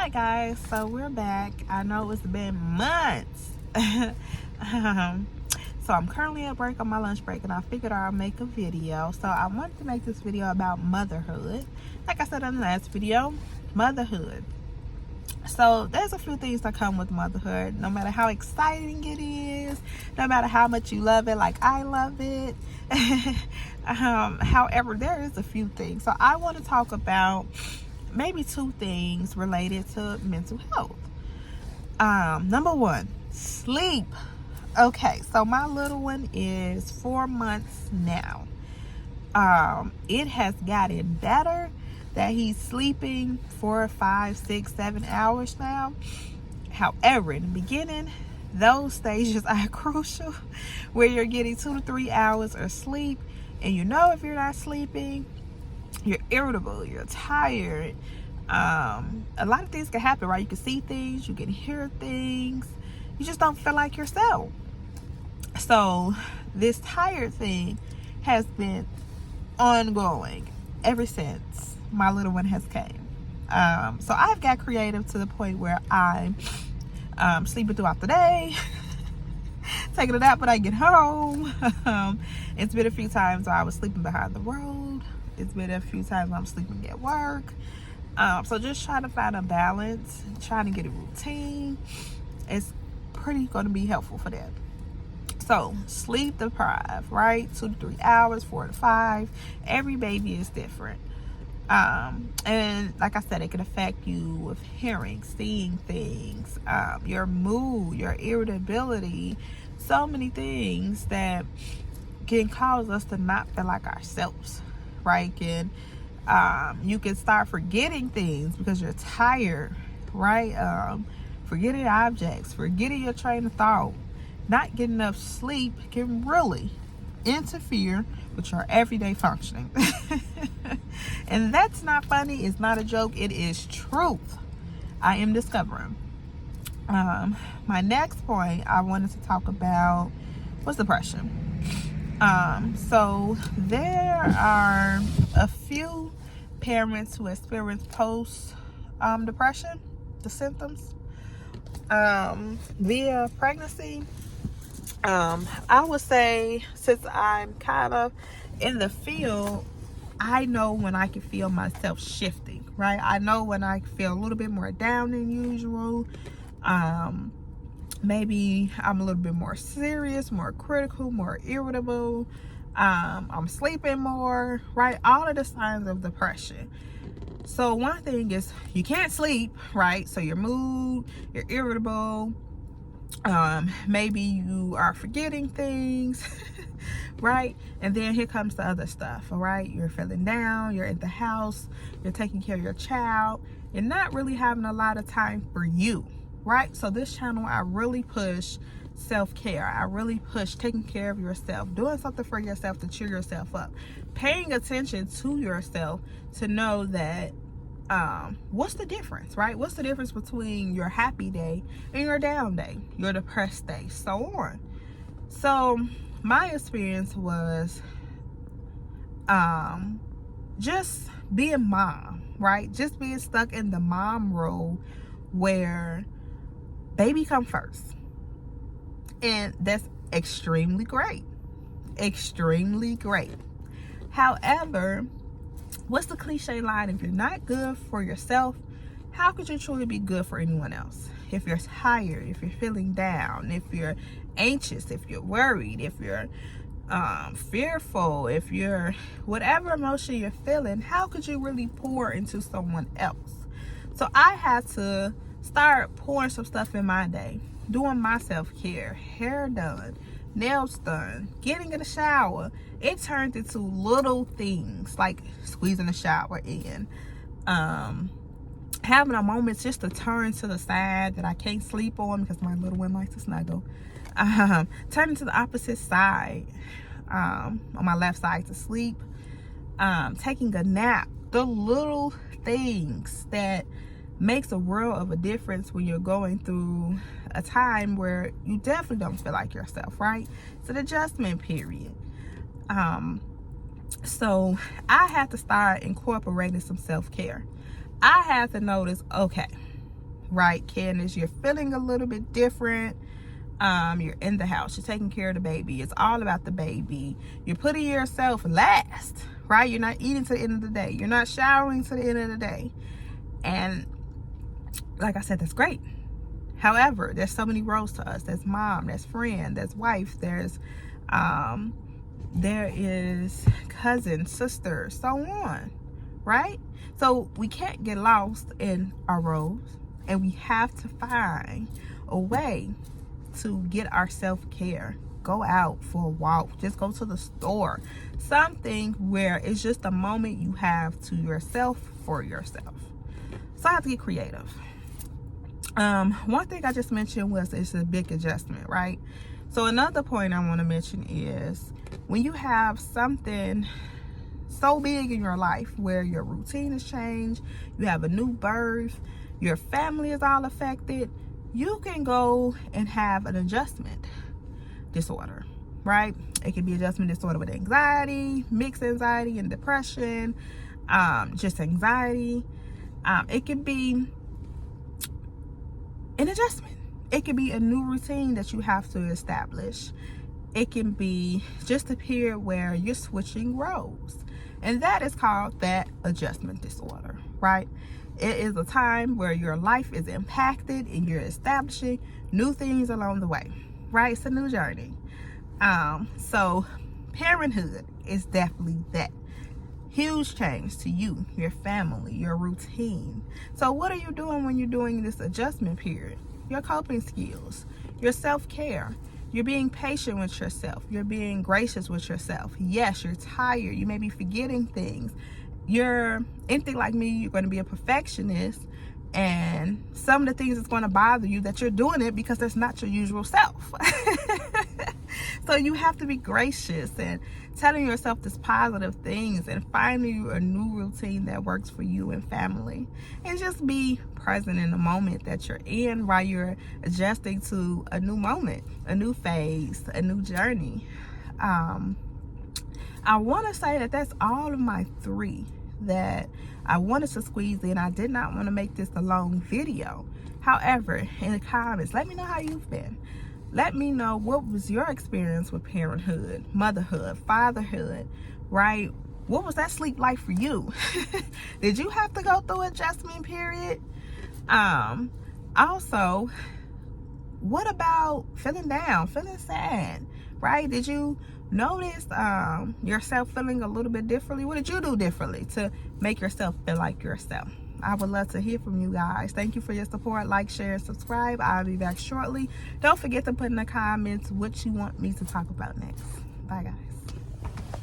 Hi guys, so we're back. I know it's been months. So I'm currently at work on my lunch break, and I figured I'll make a video. So I wanted to make this video about motherhood. Like I said in the last video, motherhood. So there's a few things that come with motherhood, no matter how exciting it is, no matter how much you love it, like I love it. However, there is a few things. So I want to talk about maybe two things related to mental health. Number one, sleep. Okay, so my little one is 4 months now. It has gotten better that he's sleeping 4, 5, 6, 7 hours now. However, in the beginning, those stages are crucial, where you're getting 2 to 3 hours of sleep, and you know if you're not sleeping, you're irritable, you're tired. A lot of things can happen, right? You can see things, you can hear things, you just don't feel like yourself. So this tired thing has been ongoing ever since my little one has came. So I've got creative to the point where I'm sleeping throughout the day, taking a nap when I get home. It's been a few times where I was sleeping behind the road. It's been a few times I'm sleeping at work. So just trying to find a balance, trying to get a routine. It's pretty going to be helpful for that. So sleep deprived, right? 2 to 3 hours, 4 to 5. Every baby is different. And like I said, it can affect you with hearing, seeing things, your mood, your irritability, so many things that can cause us to not feel like ourselves, right? And you can start forgetting things because you're tired, right? Forgetting objects, forgetting your train of thought. Not getting enough sleep can really interfere with your everyday functioning. And that's not funny. It's not a joke. It is truth. I am discovering. My next point I wanted to talk about was depression. So there are a few parents who experience post depression, the symptoms, via pregnancy. I would say, since I'm kind of in the field, I know when I can feel myself shifting, right? I know when I feel a little bit more down than usual. Maybe I'm a little bit more serious, more critical, more irritable. I'm sleeping more, right? All of the signs of depression. So one thing is you can't sleep, right? So your mood, you're irritable. Maybe you are forgetting things, right? And then here comes the other stuff, all right? You're feeling down, you're at the house, you're taking care of your child, you're not really having a lot of time for you, right? So this channel, I really push self-care. I really push taking care of yourself, doing something for yourself to cheer yourself up, paying attention to yourself to know that what's the difference, right? What's the difference between your happy day and your down day, your depressed day, so on. So my experience was just being mom, right? Just being stuck in the mom role where baby come first. And that's extremely great. Extremely great. However, what's the cliche line? If you're not good for yourself, how could you truly be good for anyone else? If you're tired, if you're feeling down, if you're anxious, if you're worried, if you're fearful, if you're whatever emotion you're feeling, how could you really pour into someone else? So I had to start pouring some stuff in my day, doing my self-care, hair done, nails done, getting in the shower. It turned into little things like squeezing the shower in, having a moment just to turn to the side that I can't sleep on because my little one likes to snuggle, turning to the opposite side, on my left side to sleep, taking a nap. The little things that makes a world of a difference when you're going through a time where you definitely don't feel like yourself, right? It's an adjustment period. So I had to start incorporating some self-care. I had to notice, okay, right? Candace, you're feeling a little bit different. You're in the house, you're taking care of the baby, it's all about the baby, you're putting yourself last, right? You're not eating to the end of the day, you're not showering to the end of the day. And like I said, that's great. However, there's so many roles to us. There's mom, there's friend, there's wife, there is cousin, sister, so on, right? So we can't get lost in our roles, and we have to find a way to get our self-care. Go out for a walk, just go to the store, something where it's just a moment you have to yourself for yourself. So I have to get creative. One thing I just mentioned was it's a big adjustment, right? So another point I want to mention is when you have something so big in your life where your routine has changed, you have a new birth, your family is all affected, you can go and have an adjustment disorder, right? It can be adjustment disorder with anxiety, mixed anxiety and depression, just anxiety. It can be an adjustment. It can be a new routine that you have to establish. It can be just a period where you're switching roles. And that is called that adjustment disorder, right? It is a time where your life is impacted and you're establishing new things along the way, right? It's a new journey. So parenthood is definitely that. Huge change to you, your family, your routine. So what are you doing when you're doing this adjustment period? Your coping skills, your self-care. You're being patient with yourself. You're being gracious with yourself. Yes, you're tired. You may be forgetting things. You're anything like me, you're going to be a perfectionist. And some of the things that's going to bother you that you're doing it because that's not your usual self. So you have to be gracious and telling yourself these positive things and finding a new routine that works for you and family. And just be present in the moment that you're in while you're adjusting to a new moment, a new phase, a new journey. I want to say that that's all of my 3 that I wanted to squeeze in. I did not want to make this a long video. However, in the comments, let me know how you've been. Let me know what was your experience with parenthood, motherhood, fatherhood, right? What was that sleep like for you? Did you have to go through adjustment period? Also, what about feeling down, feeling sad, right? Did you notice yourself feeling a little bit differently? What did you do differently to make yourself feel like yourself? I would love to hear from you guys. Thank you for your support. Like, share, subscribe. I'll be back shortly. Don't forget to put in the comments what you want me to talk about next. Bye, guys.